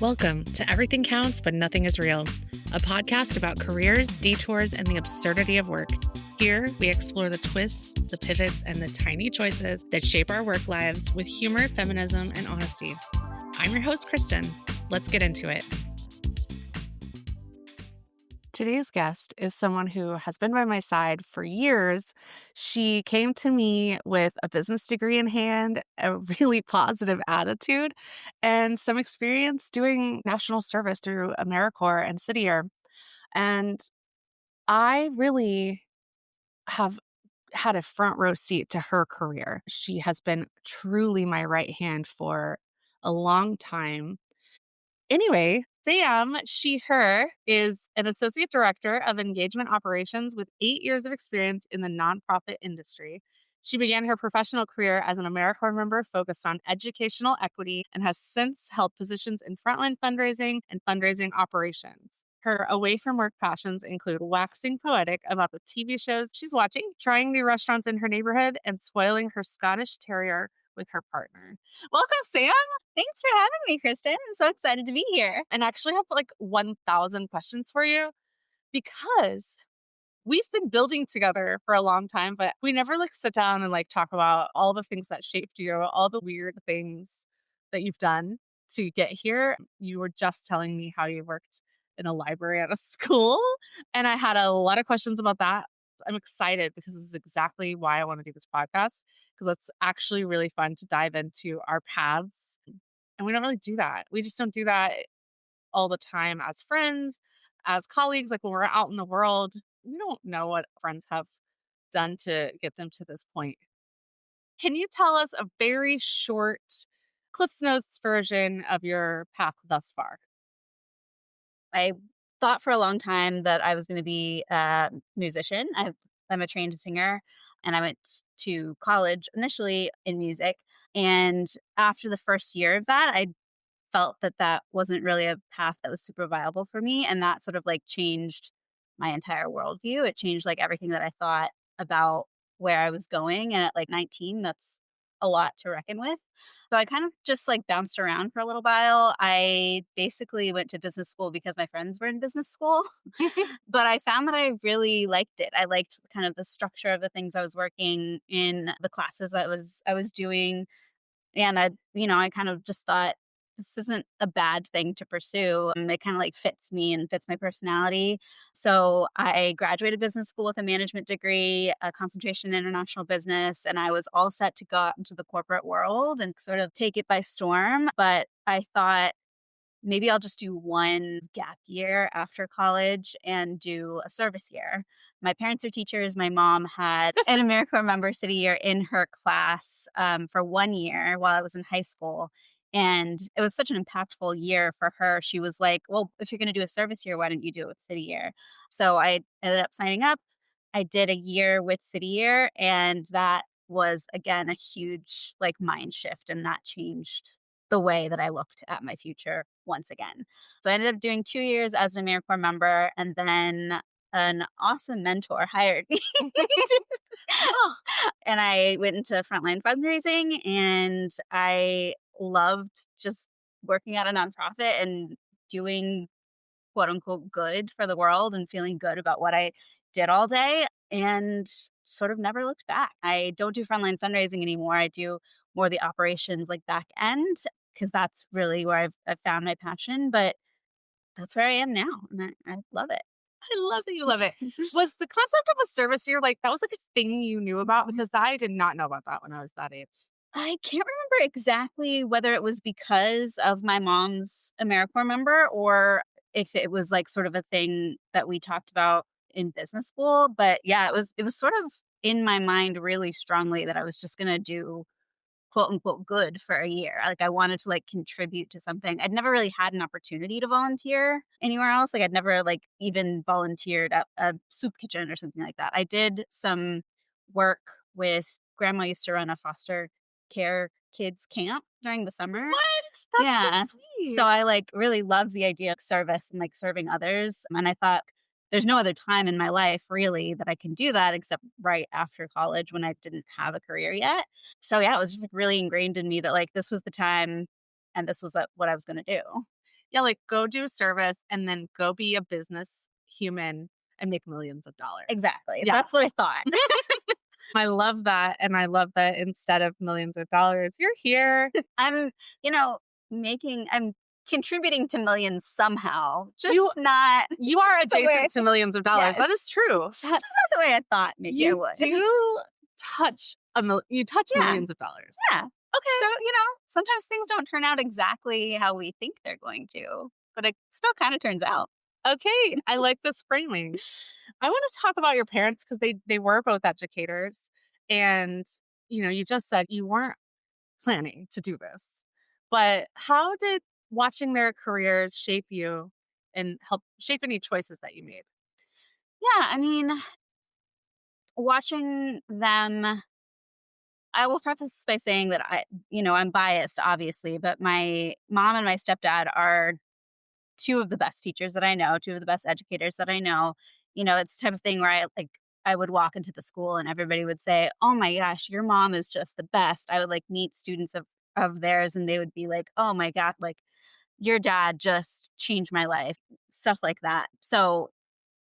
Welcome to Everything Counts, but Nothing is Real, a podcast about careers, detours, and the absurdity of work. Here, we explore the twists, the pivots, and the tiny choices that shape our work lives with humor, feminism, and honesty. I'm your host, Kristin. Let's get into it. Today's guest is someone who has been by my side for years. She came to me with a business degree in hand, a really positive attitude, and some experience doing national service through AmeriCorps and City Year. And I really have had a front row seat to her career. She has been truly my right hand for a long time. Anyway, Sam, she, her, is an associate director of engagement operations with 8 years of experience in the nonprofit industry. She began her professional career as an AmeriCorps member focused on educational equity and has since held positions in frontline fundraising and fundraising operations. Her away from work passions include waxing poetic about the TV shows she's watching, trying new restaurants in her neighborhood, and spoiling her Scottish Terrier with her partner. Welcome, Sam. Thanks for having me, Kristin. I'm so excited to be here. And I actually have like 1,000 questions for you because we've been building together for a long time, but we never like sit down and like talk about all the things that shaped you, all the weird things that you've done to get here. You were just telling me how you worked in a library at a school, and I had a lot of questions about that. I'm excited because this is exactly why I want to do this podcast, because it's actually really fun to dive into our paths. And we don't really do that. We just don't do that all the time as friends, as colleagues. Like when we're out in the world, we don't know what friends have done to get them to this point. Can you tell us a very short Cliff's Notes version of your path thus far? I thought for a long time that I was going to be a musician. I'm a trained singer, and I went to college initially in music. And after the first year of that, I felt that that wasn't really a path that was super viable for me. And that sort of like changed my entire worldview. It changed like everything that I thought about where I was going. And at like 19, that's a lot to reckon with. So I kind of just like bounced around for a little while. I basically went to business school because my friends were in business school, but I found that I really liked it. I liked kind of the structure of the things I was working in, the classes I was doing, and I kind of just thought this isn't a bad thing to pursue. It kind of like fits me and fits my personality. So I graduated business school with a management degree, a concentration in international business, and I was all set to go out into the corporate world and sort of take it by storm. But I thought maybe I'll just do one gap year after college and do a service year. My parents are teachers. My mom had an AmeriCorps member City Year in her class for 1 year while I was in high school. And it was such an impactful year for her. She was like, well, if you're going to do a service year, why don't you do it with City Year? So I ended up signing up. I did a year with City Year, and that was, again, a huge like mind shift. And that changed the way that I looked at my future once again. So I ended up doing 2 years as an AmeriCorps member, and then an awesome mentor hired me. And I went into frontline fundraising, and I loved just working at a nonprofit and doing quote unquote good for the world and feeling good about what I did all day, and sort of never looked back. I don't do frontline fundraising anymore. I do more the operations like back end, because that's really where I've found my passion. But that's where I am now, and I love it. I love that you love it. Was the concept of a service year like that was like a thing you knew about? Because I did not know about that when I was that age. I can't remember exactly whether it was because of my mom's AmeriCorps member or if it was like sort of a thing that we talked about in business school. But yeah, it was sort of in my mind really strongly that I was just going to do quote unquote good for a year. Like I wanted to like contribute to something. I'd never really had an opportunity to volunteer anywhere else. Like I'd never like even volunteered at a soup kitchen or something like that. I did some work with grandma used to run a foster care kids camp during the summer. What? That's Yeah. so sweet. So I like really loved the idea of service and like serving others. And I thought there's no other time in my life really that I can do that except right after college when I didn't have a career yet. So yeah, it was just like really ingrained in me that like this was the time and this was what I was going to do. Yeah, like, go do service and then go be a business human and make millions of dollars. Exactly. Yeah. That's what I thought. I love that, and I love that instead of millions of dollars, you're here. I'm, you know, I'm contributing to millions somehow, You just not you are the way adjacent to millions of dollars. That is yes, true. just not the way I thought maybe I You would. do you touch Yeah, millions of dollars. yeah. Okay. So, sometimes things don't turn out exactly how we think they're going to, but it still kind of turns out. Okay, I like this framing. I wanna talk about your parents because they were both educators, and, you just said you weren't planning to do this. But how did watching their careers shape you and help shape any choices that you made? Yeah, I mean, watching them I will preface this by saying that I'm biased obviously, but my mom and my stepdad are two of the best teachers that I know, two of the best educators that I know. It's the type of thing where I would walk into the school and everybody would say, "Oh my gosh, your mom is just the best." I would like meet students of theirs and they would be like, "Oh my god, like your dad just changed my life." Stuff like that. So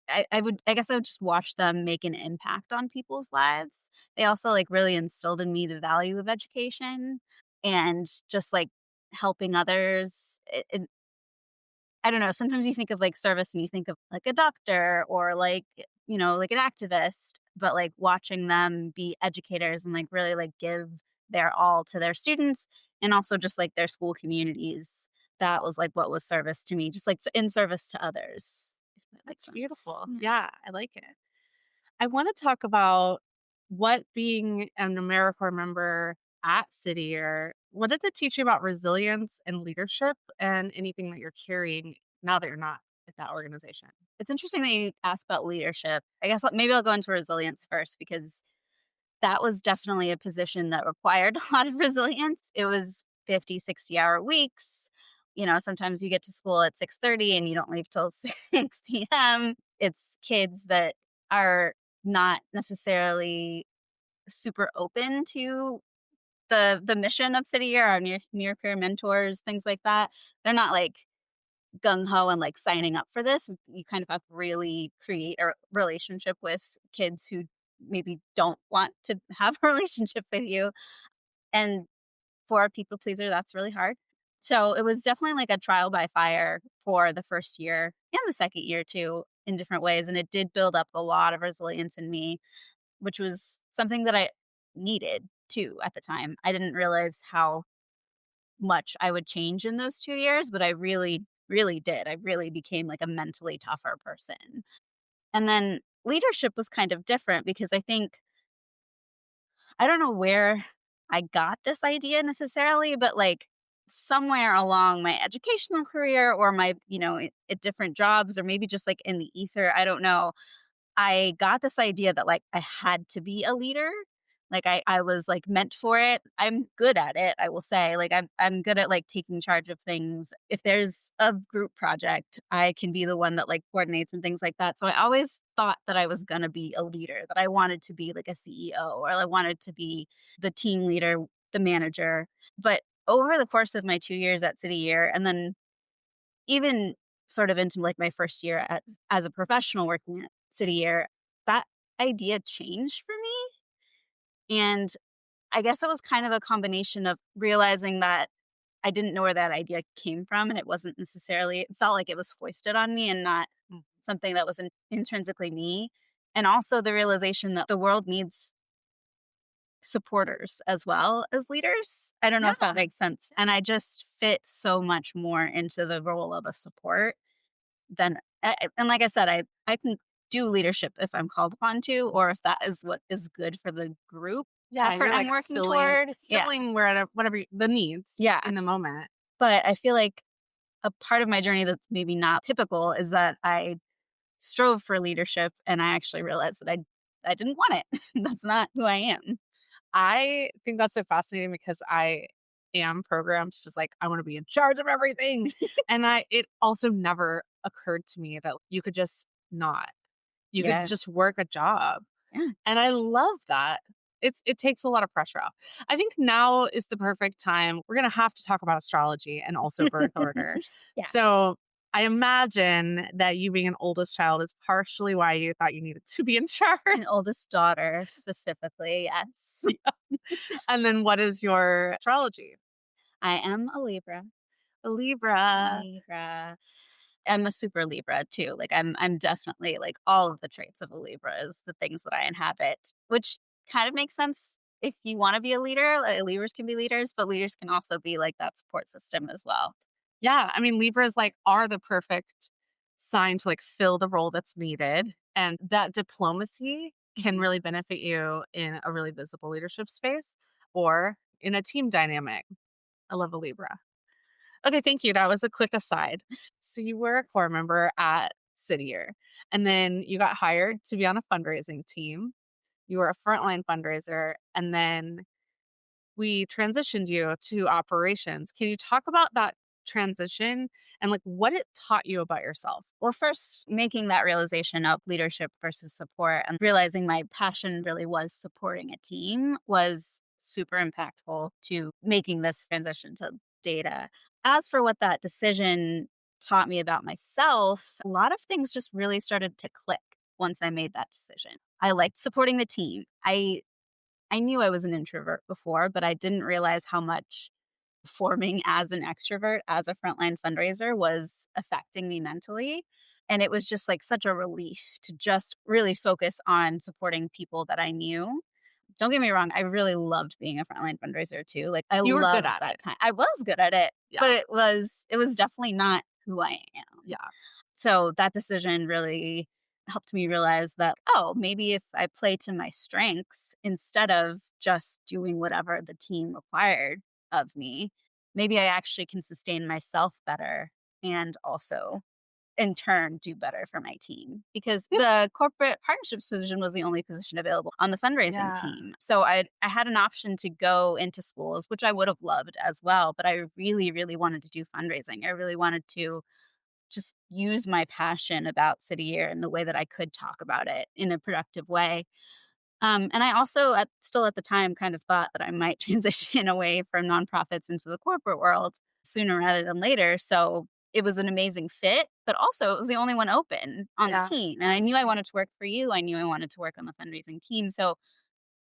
I guess I would just watch them make an impact on people's lives. They also like really instilled in me the value of education and just like helping others. I don't know, sometimes you think of, like, service and you think of, like, a doctor or, like, like an activist, but, like, watching them be educators and, like, really, like, give their all to their students and also just, like, their school communities, that was, like, what was service to me, just, like, in service to others, if that makes That's sense. beautiful. Yeah. Yeah, I like it. I wanna talk about what being an AmeriCorps member at City Year, what did it teach you about resilience and leadership and anything that you're carrying now that you're not at that organization? It's interesting that you asked about leadership. I guess maybe I'll go into resilience first because that was definitely a position that required a lot of resilience. It was 50, 60-hour weeks. Sometimes you get to school at 6:30 and you don't leave till 6 p.m. It's kids that are not necessarily super open to the mission of City Year, our near peer mentors, things like that. They're not like gung ho and like signing up for this. You kind of have to really create a relationship with kids who maybe don't want to have a relationship with you. And for a people pleaser, that's really hard. So it was definitely like a trial by fire for the first year and the second year too, in different ways. And it did build up a lot of resilience in me, which was something that I needed too at the time. I didn't realize how much I would change in those 2 years, but I really, really did. I really became like a mentally tougher person. And then leadership was kind of different because I don't know where I got this idea necessarily, but like somewhere along my educational career or my, at different jobs or maybe just like in the ether, I don't know. I got this idea that, like, I had to be a leader. Like, I was, like, meant for it. I'm good at it, I will say. Like, I'm good at, like, taking charge of things. If there's a group project, I can be the one that, like, coordinates and things like that. So I always thought that I was gonna be a leader, that I wanted to be, like, a CEO or I wanted to be the team leader, the manager. But over the course of my 2 years at City Year and then even sort of into, like, my first year as a professional working at City Year, that idea changed for me, and I guess it was kind of a combination of realizing that I didn't know where that idea came from, and it wasn't necessarily it felt like it was foisted on me and not something that was intrinsically me, and also the realization that the world needs supporters as well as leaders. I don't know if that Yeah. makes sense, and I just fit so much more into the role of a support then and like I said, I can do leadership if I'm called upon to, or if that is what is good for the group Yeah, effort you're, I'm like, working filling toward. Yeah. filling whatever the needs Yeah. in the moment. But I feel like a part of my journey that's maybe not typical is that I strove for leadership and I actually realized that I didn't want it. That's not who I am. I think that's so fascinating because I am programmed to just, like, I wanna be in charge of everything, and it also never occurred to me that you could just not. You could Yeah. just work a job, Yeah. and I love that. it takes a lot of pressure off. I think now is the perfect time. We're gonna have to talk about astrology and also birth order. Yeah. So I imagine that you being an oldest child is partially why you thought you needed to be in charge. An oldest daughter specifically, yes. And then what is your astrology? I am a Libra. A Libra. Libra. I'm a super Libra too. Like I'm definitely like all of the traits of a Libra is the things that I inhabit, which kind of makes sense if you want to be a leader. Like, leaders can be leaders, but leaders can also be like that support system as well. Yeah, I mean, Libras, like, are the perfect sign to, like, fill the role that's needed, and that diplomacy can Mhm. really benefit you in a really visible leadership space or in a team dynamic. I love a Libra. Okay, thank you, that was a quick aside. So you were a core member at City Year, and then you got hired to be on a fundraising team. You were a frontline fundraiser, and then we transitioned you to operations. Can you talk about that transition and like what it taught you about yourself? Well, first, making that realization of leadership versus support and realizing my passion really was supporting a team was super impactful to making this transition to data. As for what that decision taught me about myself, a lot of things just really started to click once I made that decision. I liked supporting the team. I knew I was an introvert before, but I didn't realize how much forming as an extrovert, as a frontline fundraiser was affecting me mentally. And it was just like such a relief to just really focus on supporting people that I knew. Don't get me wrong, I really loved being a frontline fundraiser too. Like I You were good loved at that it. time. I was good at it, but Yeah. it was definitely not who I am. Yeah. So that decision really helped me realize that, oh, maybe if I play to my strengths instead of just doing whatever the team required of me, maybe I actually can sustain myself better and also in turn do better for my team because Yeah. the corporate partnerships position was the only position available on the fundraising Yeah. team. So I had an option to go into schools, which I would have loved as well, but I really really wanted to do fundraising. I really wanted to just use my passion about City Year in the way that I could talk about it in a productive way. And I also, still at the time, kind of thought that I might transition away from nonprofits into the corporate world sooner rather than later. So it was an amazing fit, but also it was the only one open on the Yeah. team. And I That's knew I true. wanted to work for you. I knew I wanted to work on the fundraising team. So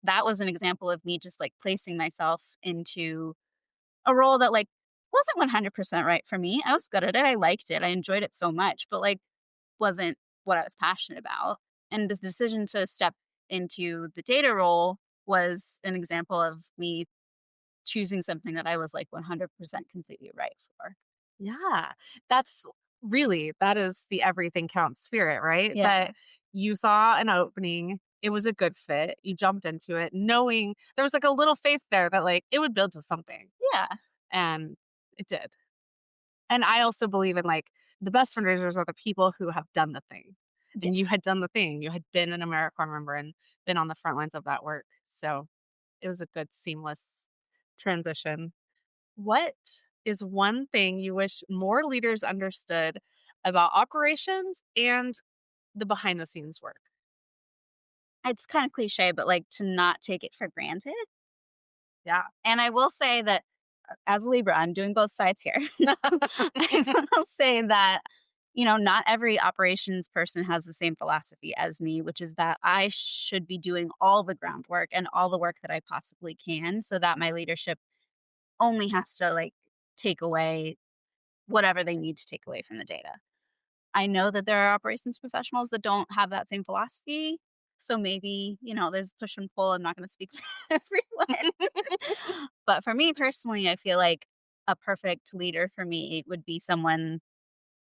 that was an example of me just like placing myself into a role that, like, wasn't 100% right for me. I was good at it, I liked it, I enjoyed it so much, but, like, wasn't what I was passionate about, and this decision to step into the data role was an example of me choosing something that I was, like, 100% completely right for. Yeah. That's that is the everything counts spirit, right? Yeah. That you saw an opening, it was a good fit, you jumped into it knowing there was like a little faith there that like it would build to something, Yeah. and it did. And I also believe in, like, the best fundraisers are the people who have done the thing, Yeah. and you had done the thing. You had been an AmeriCorps member and been on the front lines of that work, so it was a good seamless transition. What is one thing you wish more leaders understood about operations and the behind the scenes work? It's kinda cliche, but, like, to not take it for granted, Yeah. and I will say that, as a Libra, I'm doing both sides here. I will say that, not every operations person has the same philosophy as me, which is that I should be doing all the groundwork and all the work that I possibly can so that my leadership only has to like take away whatever they need to take away from the data. I know that there are operations professionals that don't have that same philosophy. So maybe, there's push and pull. I'm not going to speak for everyone. But for me personally, I feel like a perfect leader for me would be someone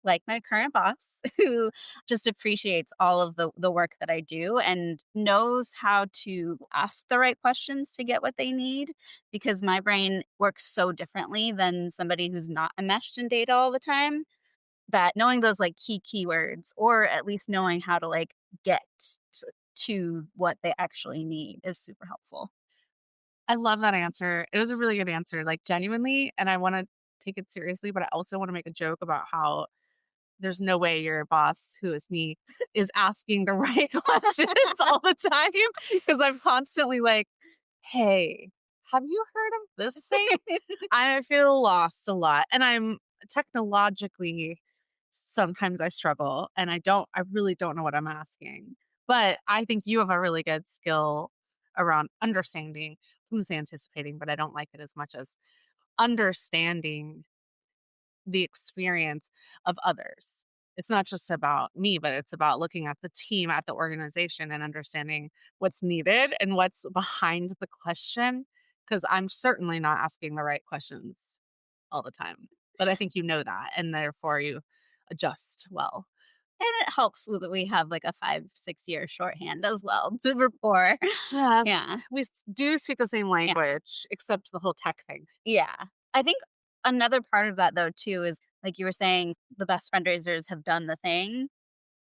like my current boss who just appreciates all of the work that I do and knows how to ask the right questions to get what they need because my brain works so differently than somebody who's not enmeshed in data all the time that knowing those like key keywords or at least knowing how to like get t- to what they actually need is super helpful. I love that answer. It was a really good answer, like, genuinely, and I wanna take it seriously, but I also wanna make a joke about how there's no way your boss, who is me, is asking the right questions all the time because 'cause I'm constantly like, "Hey, have you heard of this thing?" I feel lost a lot, and I'm technologically sometimes I struggle, and I really don't know what I'm asking. But I think you have a really good skill around understanding. I was anticipating, but I don't like it as much as understanding the experience of others. It's not just about me, but it's about looking at the team, at the organization, and understanding what's needed and what's behind the question. Because I'm certainly not asking the right questions all the time. But I think you know that, and therefore you adjust well. And it helps that we have like a 5, 6 year shorthand as well to rapport. Just Yeah. we do speak the same Yeah. language, except the whole tech thing. Yeah. I think another part of that though too is like you were saying, the best fundraisers have done the thing.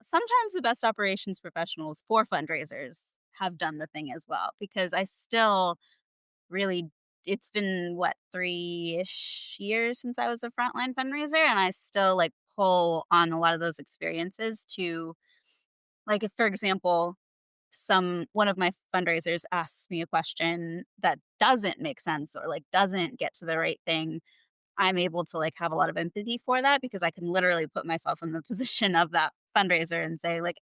Sometimes the best operations professionals for fundraisers have done the thing as well because I still really it's been what 3-ish years since I was a frontline fundraiser and I still like pull on a lot of those experiences to like if for example some one of my fundraisers asks me a question that doesn't make sense or like doesn't get to the right thing, I'm able to like have a lot of empathy for that because I can literally put myself in the position of that fundraiser and say like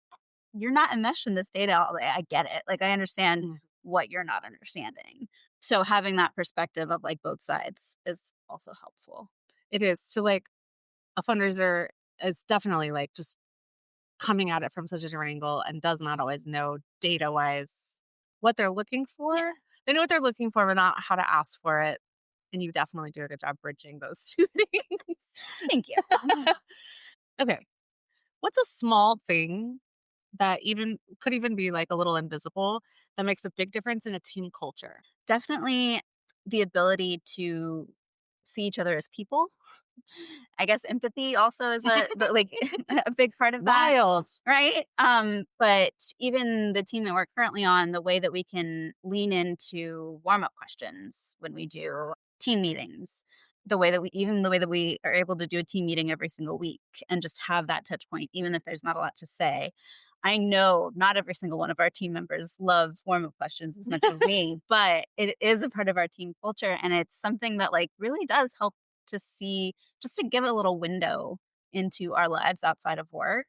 you're not enmeshed in this data all day. I get it. Like I understand Mm. what you're not understanding. So having that perspective of like both sides is also helpful. It is to like a fundraiser is definitely like just coming at it from such a different angle and does not always know data wise what they're looking Yeah. for. They know what they're looking for, but not how to ask for it. And you definitely do a good job bridging those two things. Thank you. Okay. What's a small thing that even could even be like a little invisible that makes a big difference in a team culture? Definitely the ability to see each other as people. I guess empathy also is like a big part of that. Wild. Right? But even the team that we're currently on, the way that we can lean into warm-up questions when we do team meetings, the way that we are able to do a team meeting every single week and just have that touch point, even if there's not a lot to say. I know not every single one of our team members loves warm-up questions as much as me, but it is a part of our team culture, and it's something that, like, really does help to see just to give a little window into our lives outside of work,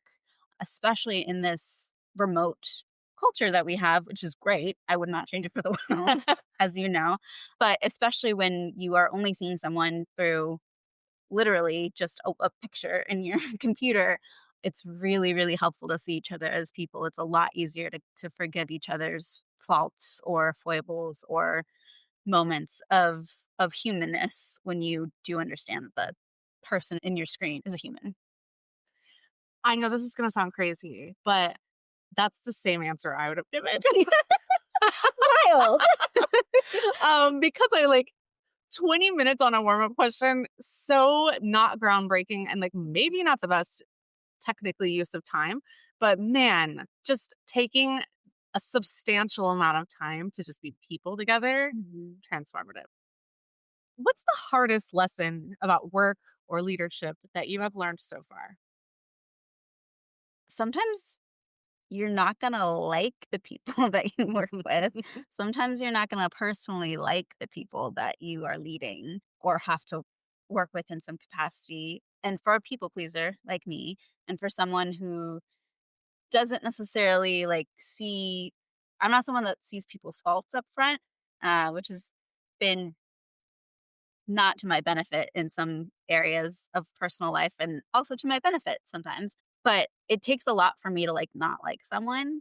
especially in this remote culture that we have, which is great. I would not change it for the world, as you know. But especially when you are only seeing someone through literally just a picture in your computer, it's really, really helpful to see each other as people. It's a lot easier to forgive each other's faults or foibles or moments of humanness when you do understand that the person in your screen is a human. I know this is going to sound crazy, but that's the same answer I would have given. Wild. Because I like 20 minutes on a warm-up question, so not groundbreaking and like maybe not the best technically use of time, but man, just taking a substantial amount of time to just be people together, Mhm. transformative. What's the hardest lesson about work or leadership that you have learned so far? Sometimes you're not gonna like the people that you work with. Sometimes you're not gonna personally like the people that you are leading or have to work with in some capacity. And for a people pleaser like me, and for someone who doesn't necessarily like see, I'm not someone that sees people's faults up front, which has been not to my benefit in some areas of personal life and also to my benefit sometimes. But it takes a lot for me to like not like someone,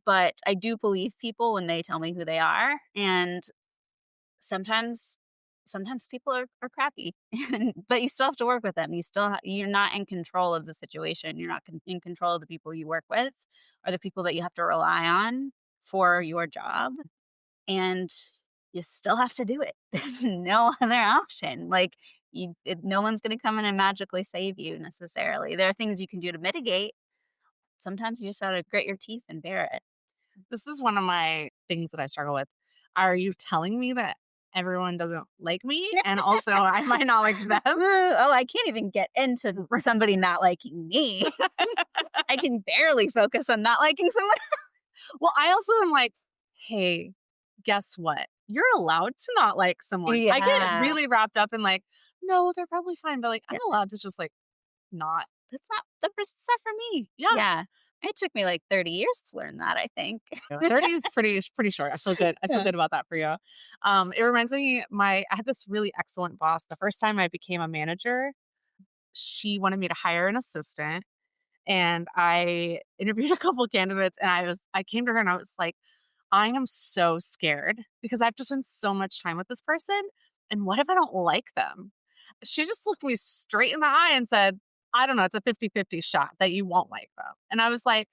but I do believe people when they tell me who they are, and sometimes people are crappy, but you still have to work with them. You're not in control of the situation. You're not in control of the people you work with or the people that you have to rely on for your job, and you still have to do it. There's no other option. Like no one's going to come in and magically save you necessarily. There are things you can do to mitigate. Sometimes you just gotta grit your teeth and bear it. This is one of my things that I struggle with. Are you telling me that everyone doesn't like me and also I might not like them? Oh, I can't even get into somebody not liking me. I can barely focus on not liking someone. Well, I also am like, "Hey, guess what? You're allowed to not like someone. I get Yeah. really wrapped up in like, no, they're probably fine, but like I'm Yeah. allowed to just like not. That's not the person's not for me. Yeah. Yeah. It took me like 30 years to learn that, I think. 30 is pretty short. I feel good. I feel Yeah. good about that for you. It reminds me, I had this really excellent boss. The first time I became a manager, she wanted me to hire an assistant, and I interviewed a couple candidates, and I came to her and I was like, I am so scared because I've just spent so much time with this person. And what if I don't like them? She just looked me straight in the eye and said, I don't know, it's a 50-50 shot that you won't like them. And I was like,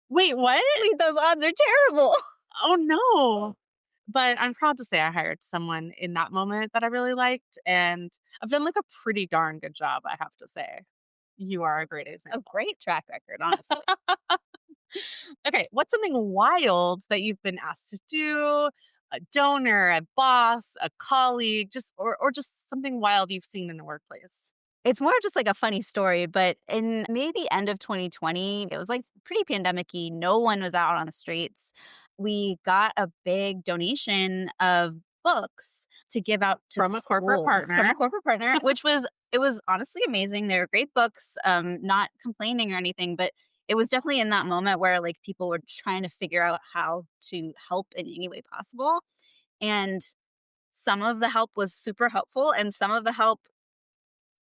wait, what? Wait, those odds are terrible. Oh no. But I'm proud to say I hired someone in that moment that I really liked. And I've done like a pretty darn good job, I have to say. You are a great A example. great track record, honestly. Okay, what's something wild that you've been asked to do? A donor, a boss, a colleague, just or just something wild you've seen in the workplace? It's more just like a funny story, but in maybe end of 2020, it was like pretty pandemic-y. No one was out on the streets. We got a big donation of books to give out to From a corporate schools from partner. a corporate partner, which was it was honestly amazing. They were great books, not complaining or anything, but it was definitely in that moment where like people were trying to figure out how to help in any way possible. And some of the help was super helpful and some of the help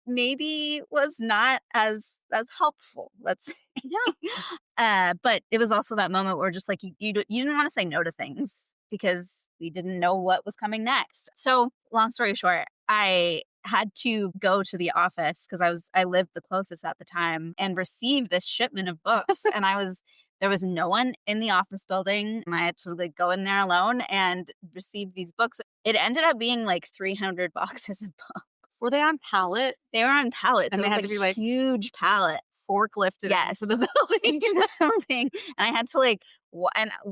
maybe was not as helpful, let's say. Yeah. But it was also that moment where just like you didn't wanna say no to things because we didn't know what was coming next. So, long story short, I had to go to the office because I lived the closest at the time and receive this shipment of books, and there was no one in the office building. I had to, like, go in there alone and receive these books. It ended up being, like, 300 boxes of books. Were they on pallet They were on pallets. and It they was, had like, to be like huge pallets. forklifted Yes. into the building? Into the building, and I had to, like,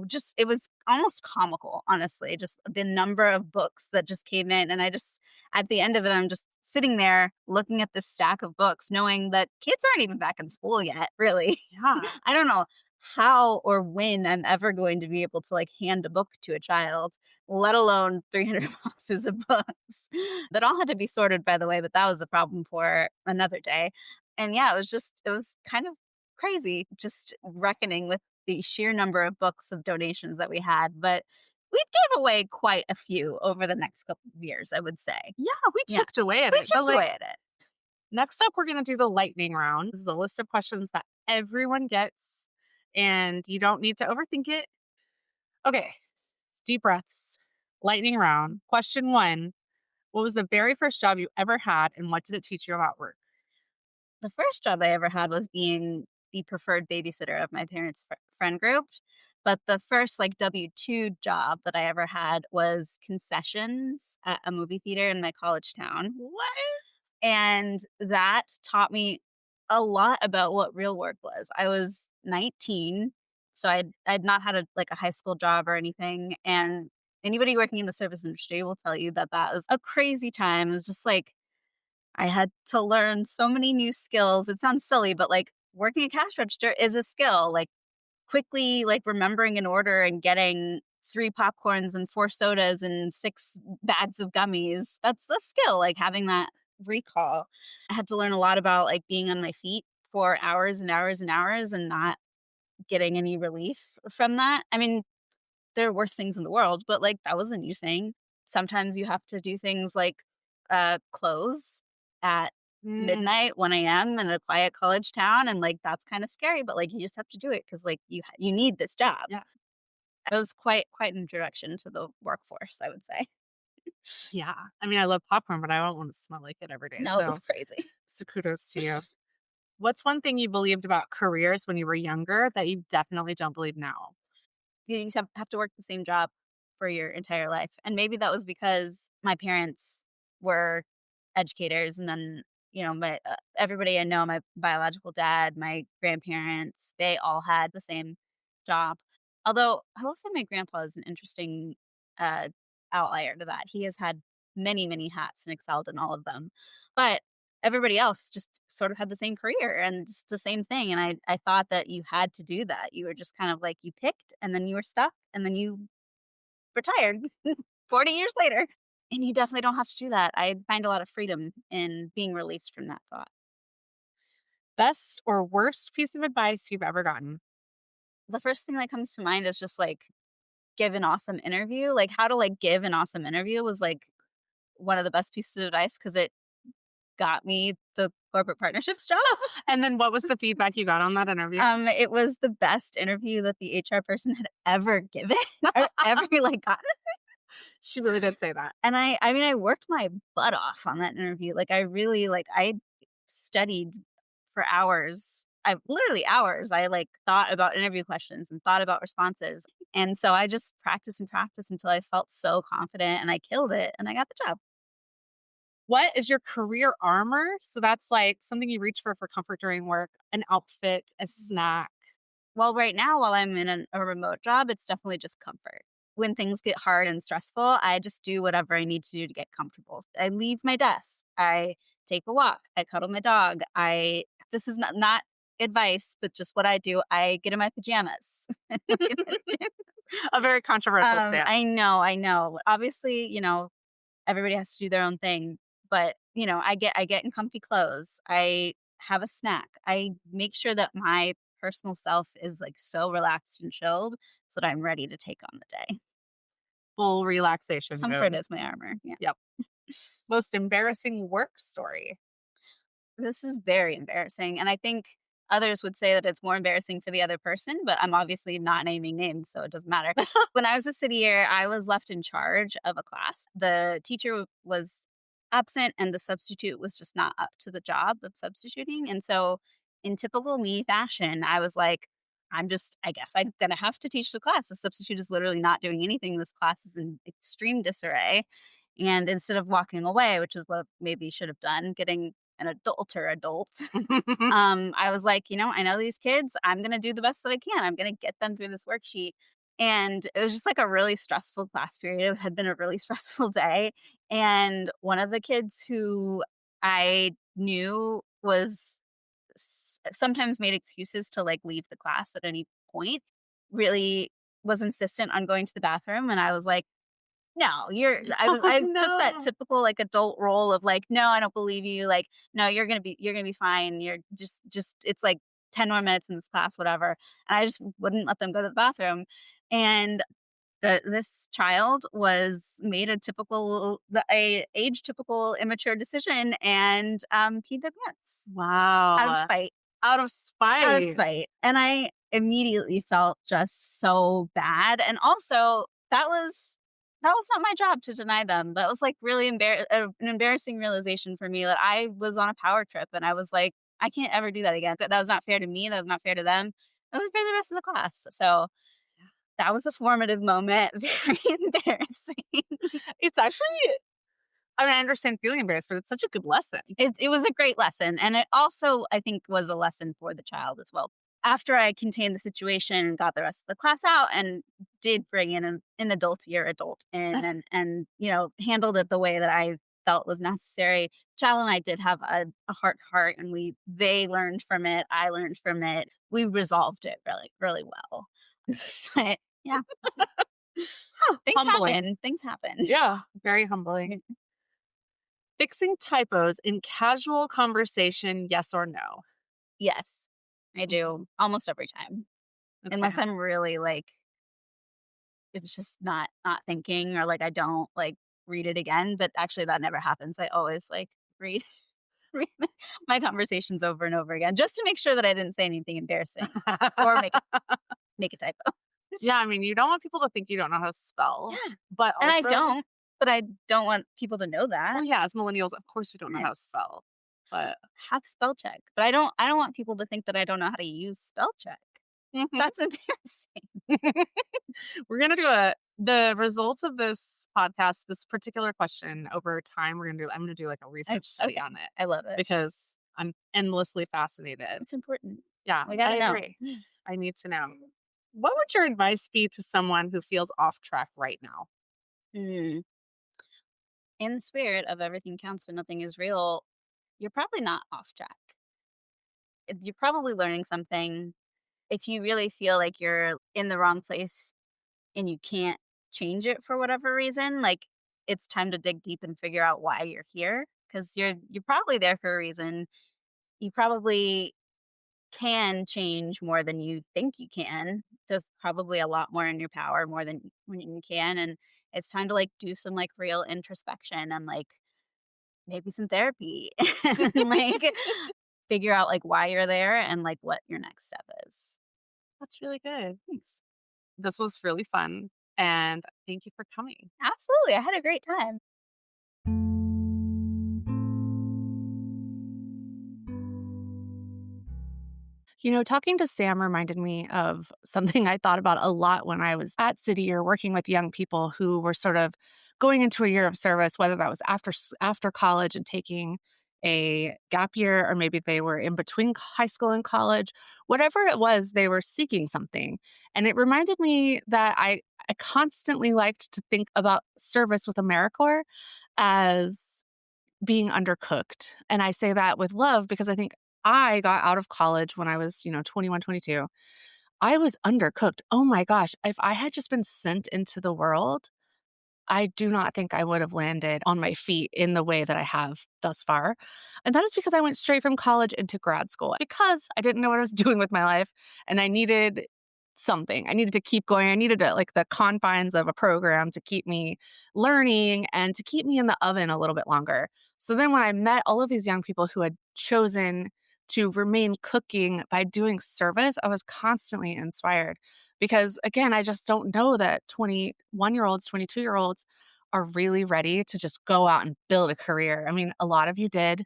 just it was almost comical, honestly, just the number of books that just came in, and I just at the end of it, I'm just sitting there looking at this stack of books knowing that kids aren't even back in school yet, really. Yeah. I don't know how or when I'm ever going to be able to, like, hand a book to a child, let alone 300 boxes of books that all had to be sorted, by the way, but that was a problem for another day. And yeah, it was kind of crazy just reckoning with the sheer number of books of donations that we had, but we gave away quite a few over the next couple of years, I would say. Yeah, we Yeah, chipped away at we it. But chipped like away at it. next up, we're gonna do the lightning round. This is a list of questions that everyone gets, and you don't need to overthink it. Okay, deep breaths. Lightning round. Question one. What was the very first job you ever had, and what did it teach you about work? The first job I ever had was being the preferred babysitter of my parents' friend group, but the first, like, W-2 job that I ever had was concessions at a movie theater in my college town. What? And that taught me a lot about what real work was. I was 19, so I'd not had a high school job or anything, and anybody working in the service industry will tell you that that was a crazy time. It was just like I had to learn so many new skills. It sounds silly, but, like, working a cash register is a skill, like, quickly, like, remembering an order and getting 3 popcorns and 4 sodas and 6 bags of gummies. That's the skill, like, having that recall. I had to learn a lot about, like, being on my feet for hours and hours and hours and not getting any relief from that. I mean, there are worse things in the world, but, like, that was a new thing. Sometimes you have to do things like, close at Mm, midnight, 1 a.m. in a quiet college town, and, like, that's kinda scary, but, like, you just have to do it because like, you need this job. yeah. It was quite an introduction to the workforce, I would say. Yeah. I mean, I love popcorn, but I don't want to smell like it every day. No, it was So, crazy. so kudos to you. What's one thing you believed about careers when you were younger that you definitely don't believe now? You have to work the same job for your entire life, and maybe that was because my parents were educators, and then, my everybody I know, my biological dad, my grandparents, they all had the same job. Although, I will say my grandpa is an interesting, uh, outlier to that. He has had many, many hats and excelled in all of them, but everybody else just sort of had the same career and just the same thing, and I thought that you had to do that. You were just kind of like you picked and then you were stuck and then you retired 40 years later. And you definitely don't have to do that. I find a lot of freedom in being released from that thought. Best or worst piece of advice you've ever gotten? The first thing that comes to mind is just like give an awesome interview. Like how to like give an awesome interview was like one of the best pieces of advice because it got me the corporate partnerships job. And then what was the feedback you got on that interview? It was the best interview that the HR person had ever given or ever like gotten. She really did say that. And I mean, I worked my butt off on that interview. Like I really like I studied for hours. I literally hours. I like thought about interview questions and thought about responses. And so I just practiced and practiced until I felt so confident and I killed it and I got the job. What is your career armor? So that's like something you reach for comfort during work, an outfit, a snack. Well, right now, while I'm in a remote job, it's definitely just comfort. When things get hard and stressful, I just do whatever I need to do to get comfortable. I leave my desk. I take a walk. I cuddle my dog. This is not advice, but just what I do. I get in my pajamas. A very controversial stance. I know. Obviously, everybody has to do their own thing, but I get in comfy clothes. I have a snack. I make sure that my personal self is like so relaxed and chilled so that I'm ready to take on the day. Full relaxation Comfort mode. is my armor. Yeah. Yep. Most embarrassing work story. This is very embarrassing. And I think others would say that it's more embarrassing for the other person, but I'm obviously not naming names, so it doesn't matter. When I was a city year, I was left in charge of a class. The teacher was absent and the substitute was just not up to the job of substituting. And so, in typical me fashion, I was like, I guess I'm going to have to teach the class. The substitute is literally not doing anything. This class is in extreme disarray. And instead of walking away, which is what maybe you should have done, getting an adult or adult. I was like, I know these kids. I'm going to do the best that I can. I'm going to get them through this worksheet. And it was just like a really stressful class period. It had been a really stressful day. And one of the kids who I knew was sometimes made excuses to like leave the class at any point really was insistent on going to the bathroom. And I was like, no, Oh, I took that no. typical, like, adult role of, like, "No, I don't believe you," like, "No, you're gonna be fine, you're just it's, like, 10 more minutes in this class, whatever," and I just wouldn't let them go to the bathroom, and this child was made a age typical immature decision and, peed their pants out of Wow. spite. Out of Out of spite. spite, and I immediately felt just so bad, and also that was not my job to deny them. That was, like, really an embarrassing realization for me that I was on a power trip, and I was like, "I can't ever do that again." That was not fair to me, that was not fair to them, that was fair to the rest of the class, so that was a formative moment, very embarrassing. It's actually, I mean, I understand feeling embarrassed, but it's such a good lesson. It was a great lesson, and it also, I think, was a lesson for the child as well. After I contained the situation and got the rest of the class out and did bring in an adultier adult in and handled it the way that I felt was necessary, child and I did have a heart-to-heart, and they learned from it, I learned from it. We resolved it really, really well. But, yeah, Humbling. things happen. Yeah. Very humbling. Fixing typos in casual conversation, yes or no? Yes, I Mhm. do, almost every time, Okay. unless I'm really, like, it's just not thinking or, like, I don't, like, read it again, but actually that never happens. I always, like, read read my conversations over and over again just to make sure that I didn't say anything embarrassing or make a typo. Yeah, I mean, you don't want people to think you don't know how to spell, Yeah, but and I also, don't, but I don't want people to know well, that. yeah, as millennials, of course we don't know how to Yes, spell, but have spell check, but I don't want people to think that I don't know how to use spell check. Mhm. That's embarrassing. We're gonna do the results of this podcast, this particular question over time, I'm gonna do, like, a research study Okay, on it I love it. because I'm endlessly fascinated. It's important. Yeah, We I gotta know. agree. I need to know. What would your advice be to someone who feels off track right now? Mm. In the spirit of everything counts but nothing is real, you're probably not off track. You're probably learning something. If you really feel like you're in the wrong place and you can't change it for whatever reason, like, it's time to dig deep and figure out why you're here, because you're probably there for a reason. You probably can change more than you think you can. There's probably a lot more in your power, more than when you can, and it's time to, like, do some, like, real introspection and, like, maybe some therapy and, like, figure out, like, why you're there and, like, what your next step is. That's really good. Thanks. This was really fun, and thank you for coming. Absolutely, I had a great time. Talking to Sam reminded me of something I thought about a lot when I was at City or working with young people who were sort of going into a year of service, whether that was after college and taking a gap year, or maybe they were in between high school and college. Whatever it was, they were seeking something. And it reminded me that I constantly liked to think about service with AmeriCorps as being undercooked. And I say that with love because I think I got out of college when I was, 21, 22. I was undercooked. Oh my gosh. If I had just been sent into the world, I do not think I would have landed on my feet in the way that I have thus far. And that is because I went straight from college into grad school because I didn't know what I was doing with my life and I needed something. I needed to keep going. I needed like the confines of a program to keep me learning and to keep me in the oven a little bit longer. So then when I met all of these young people who had chosen to remain cooking by doing service, I was constantly inspired because again, I just don't know that 21-year-olds, 22-year-olds are really ready to just go out and build a career. I mean, a lot of you did.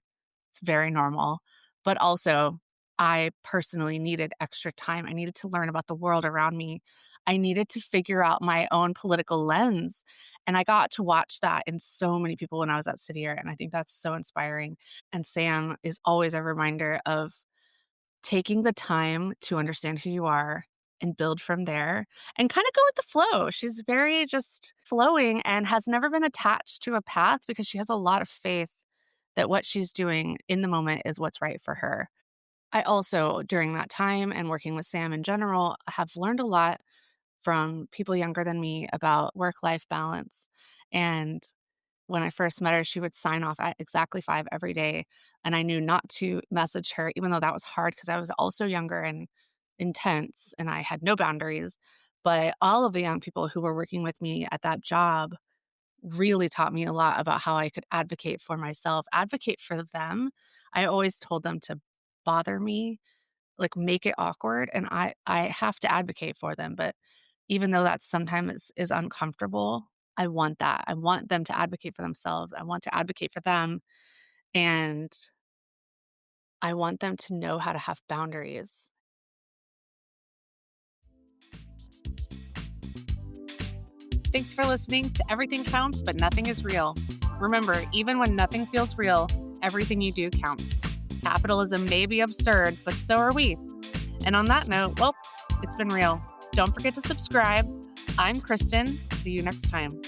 It's very normal. But also, I personally needed extra time. I needed to learn about the world around me. I needed to figure out my own political lens. And I got to watch that in so many people when I was at City Year. And I think that's so inspiring. And Sam is always a reminder of taking the time to understand who you are and build from there and kind of go with the flow. She's very just flowing and has never been attached to a path because she has a lot of faith that what she's doing in the moment is what's right for her. I also, during that time and working with Sam in general, have learned a lot from people younger than me about work life balance. And when I first met her, she would sign off at exactly 5 every day, and I knew not to message her, even though that was hard because I was also younger and intense, and I had no boundaries. But all of the young people who were working with me at that job really taught me a lot about how I could advocate for myself, advocate for them. I always told them to bother me, like, make it awkward, and I have to advocate for them, but even though that sometimes is uncomfortable, I want that. I want them to advocate for themselves. I want to advocate for them, and I want them to know how to have boundaries. Thanks for listening to Everything Counts, but Nothing is Real. Remember, even when nothing feels real, everything you do counts. Capitalism may be absurd, but so are we. And on that note, well, it's been real. Don't forget to subscribe. I'm Kristin. See you next time.